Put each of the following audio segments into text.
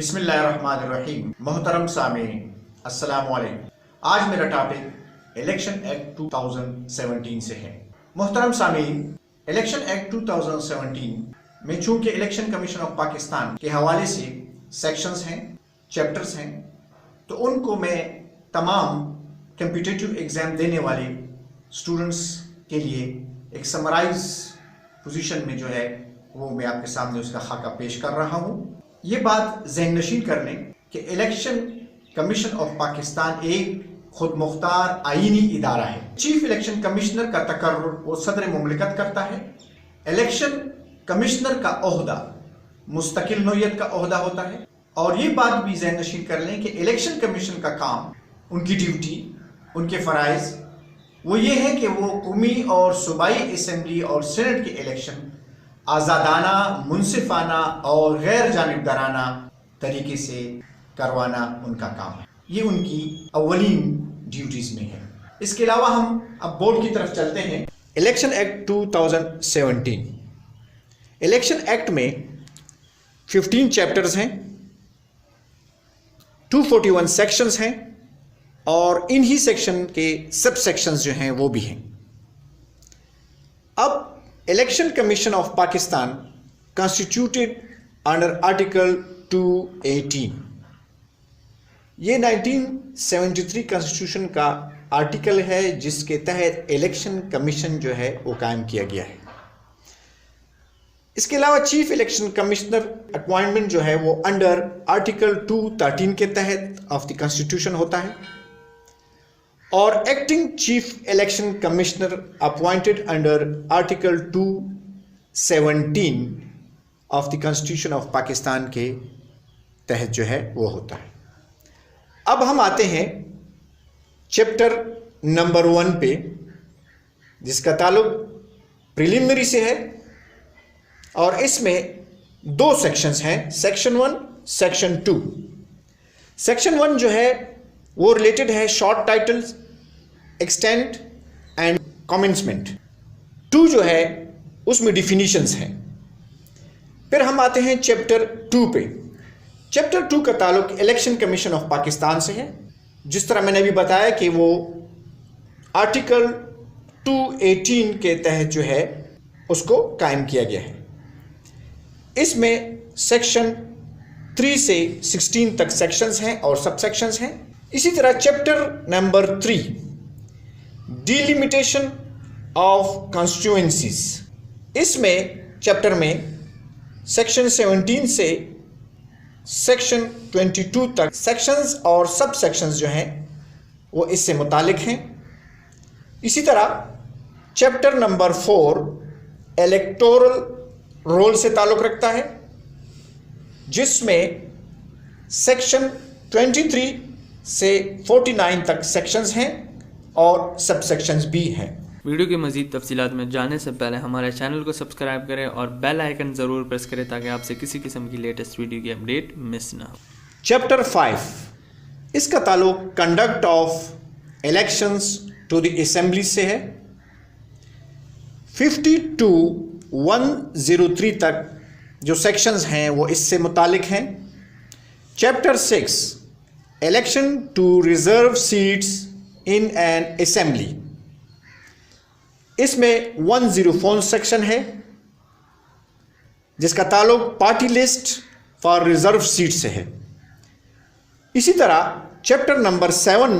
बिस्मिल्लाहिर्रहमानिर्रहीम। मोहतरम सामीन, अस्सलामु अलैकुम। आज मेरा टॉपिक इलेक्शन एक्ट 2017 से है। मोहतरम सामीन, इलेक्शन एक्ट 2017 में चूंकि इलेक्शन कमीशन ऑफ पाकिस्तान के हवाले से सेक्शंस हैं, चैप्टर्स हैं, तो उनको मैं तमाम कम्पिटिटिव एग्ज़ाम देने वाले स्टूडेंट्स के लिए एक समराइज पोजीशन में जो है वो मैं आपके सामने उसका खाका पेश कर रहा हूँ। ये बात ज़हन नशीन कर लें कि इलेक्शन कमीशन ऑफ पाकिस्तान एक खुद मुख्तार आईनी इदारा है। चीफ इलेक्शन कमिश्नर का तकर्रुर वो सदर मुमलिकत करता है। इलेक्शन कमिश्नर का ओहदा मुस्तकिल नौयत का ओहदा होता है। और ये बात भी ज़हन नशीन कर लें कि इलेक्शन कमीशन का काम, उनकी ड्यूटी, उनके फ़राइज़ वो ये है कि वो कौमी और सूबाई असम्बली और सेनेट के इलेक्शन आज़ादाना, मुनसिफाना और गैर जानिबदाराना तरीके से करवाना उनका काम है। ये उनकी अव्वलीन ड्यूटीज़ में है। इसके अलावा हम अब बोर्ड की तरफ चलते हैं। इलेक्शन एक्ट 2017, इलेक्शन एक्ट में 15 चैप्टर्स हैं, 241 सेक्शंस हैं और इन्हीं सेक्शन के सब सेक्शंस जो हैं वो भी हैं। अब election commission of Pakistan constituted under article 218, ये 1973 कॉन्स्टिट्यूशन का आर्टिकल है जिसके तहत इलेक्शन कमीशन जो है वो कायम किया गया है। इसके अलावा चीफ इलेक्शन कमिश्नर अपॉइंटमेंट जो है वो अंडर आर्टिकल 213 के तहत ऑफ द कॉन्स्टिट्यूशन होता है और acting chief election commissioner appointed under article 217 of the constitution of Pakistan के तहत जो है वो होता है। अब हम आते हैं चैप्टर नंबर 1 पे, जिसका ताल्लुक प्रिलिमिनरी से है और इसमें 2 सेक्शंस हैं, सेक्शन 1, सेक्शन 2। सेक्शन 1 जो है वो रिलेटेड है short titles, extent and commencement. 2 जो है उसमें डिफिनीशंस हैं। फिर हम आते हैं चैप्टर 2 पे। चैप्टर 2 का ताल्लुक इलेक्शन कमीशन ऑफ पाकिस्तान से है। जिस तरह मैंने अभी बताया कि वो आर्टिकल 218 के तहत जो है उसको कायम किया गया है। इसमें सेक्शन 3 से 16 तक सेक्शंस हैं और सब सेक्शंस हैं। इसी तरह chapter number 3, delimitation of constituencies, इसमें चैप्टर में सेक्शन 17 से सेक्शन 22 तक सेक्शंस और सब सेक्शंस जो हैं वो इससे मुतालिक हैं। इसी तरह चैप्टर नंबर 4 इलेक्टोरल रोल से ताल्लुक़ रखता है, जिसमें सेक्शन 23 से 49 तक सेक्शंस हैं और सब सेक्शंस भी हैं। वीडियो की मज़ीद तफसीलात में जाने से पहले हमारे चैनल को सब्सक्राइब करें और बेल आइकन ज़रूर प्रेस करें ताकि आपसे किसी किस्म की लेटेस्ट वीडियो की अपडेट मिस ना हो। चैप्टर 5, इसका ताल्लुक conduct of elections to the assembly से है। 50 to 103 तक जो सेक्शंस हैं वो इससे मुतालिक हैं। Chapter 6, election to reserve seats in an assembly, इसमें 104 सेक्शन है जिसका ताल्लुक party list for reserve seat से है। इसी तरह chapter number 7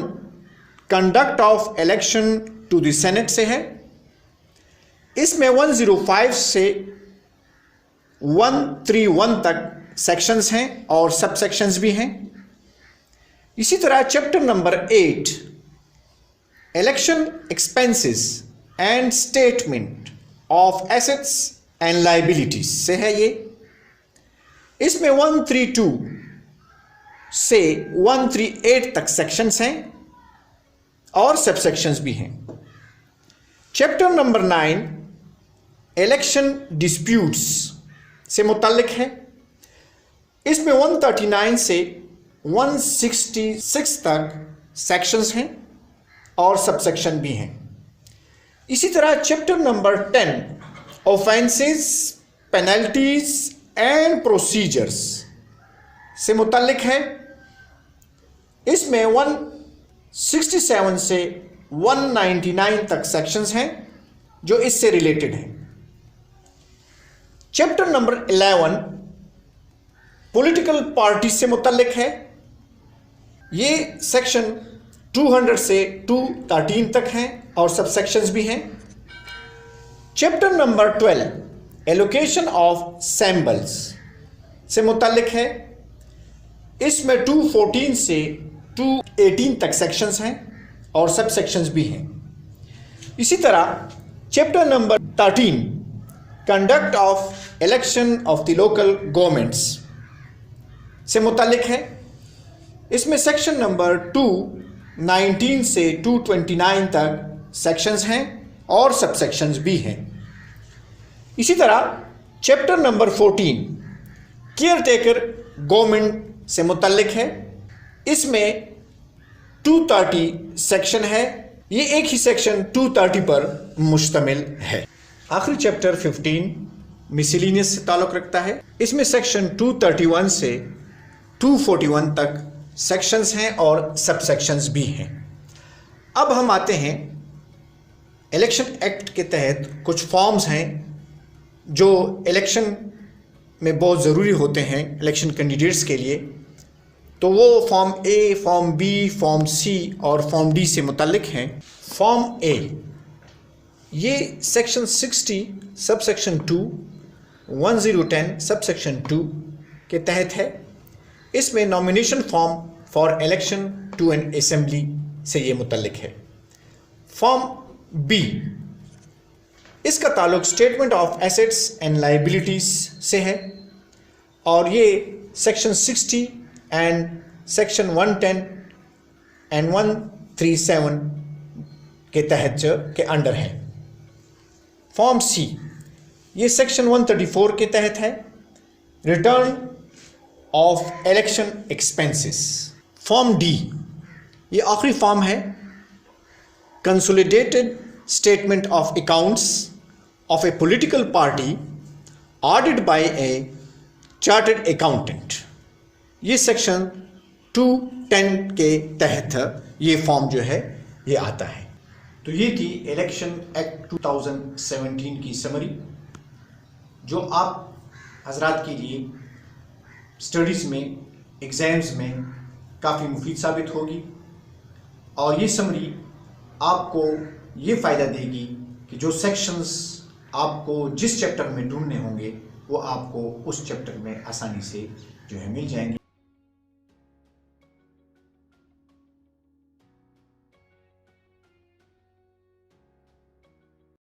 conduct of election to the senate से है। इसमें 105 से 131 तक सेक्शंस हैं और सब सेक्शंस भी हैं। इसी तरह chapter number 8 election expenses and statement of assets and liabilities से है ये। इसमें 132 से 138 तक सेक्शंस हैं और सब सेक्शंस भी हैं। चैप्टर नंबर 9 इलेक्शन डिस्प्यूट्स से मुताल्लिक है। इसमें 139 से 166 तक सेक्शंस हैं और सब सेक्शन भी हैं। इसी तरह chapter number 10 offences, penalties and procedures से मुताल्लिक है। इसमें 167 से 199 तक सेक्शंस हैं जो इससे रिलेटेड हैं। चैप्टर नंबर 11 पॉलिटिकल पार्टी से मुताल्लिक है। ये सेक्शन 200 से 213 तक हैं और सब सेक्शंस भी हैं। Chapter number 12 allocation of symbols से मुताल्लिक है। इसमें 214 से 218 तक सेक्शंस हैं और सब सेक्शंस भी हैं। इसी तरह chapter number 13 conduct of election of the local governments से मुताल्लिक है। इसमें सेक्शन नंबर 219 से 229 तक सेक्शंस हैं और सब सेक्शंस भी हैं। इसी तरह chapter number 14 care taker government से मुताल्लिक है। इसमें 230 सेक्शन है। ये एक ही सेक्शन 230 पर मुश्तमिल है। आखिरी चैप्टर 15 मिसलिनियस से ताल्लुक़ रखता है। इसमें सेक्शन 231 से 241 तक सेक्शंस हैं और सब सेक्शंस भी हैं। अब हम आते हैं इलेक्शन एक्ट के तहत कुछ फॉर्म्स हैं जो इलेक्शन में बहुत ज़रूरी होते हैं इलेक्शन कैंडिडेट्स के लिए। तो वो फॉर्म ए, फॉर्म बी, फॉर्म सी और फॉर्म डी से मुताल्लिक हैं। फॉर्म ए ये section 60 sub section 2 1010 sub section 2 के तहत है। इसमें nomination form for election to an assembly से ये मुताल्लिक है। फॉर्म बी इसका ताल्लुक statement of assets and liabilities से है और ये सेक्शन 60 एंड सेक्शन 110 एंड 137 के तहत के अंडर है। फॉर्म सी ये सेक्शन 134 के तहत है, return of election expenses. Form D ये आखिरी फॉर्म है, consolidated statement of accounts of A political party audited bye A chartered accountant. ये सेक्शन 210 के तहत ये फॉर्म जो है ये आता है। तो ये थी इलेक्शन एक्ट 2017 की समरी जो आप हजरात के लिए स्टडीज़ में, एग्ज़ाम्स में काफ़ी मुफीद साबित होगी और ये समरी आपको ये फ़ायदा देगी कि जो सेक्शंस आपको जिस चैप्टर में ढूंढने होंगे वो आपको उस चैप्टर में आसानी से जो है मिल जाएंगे।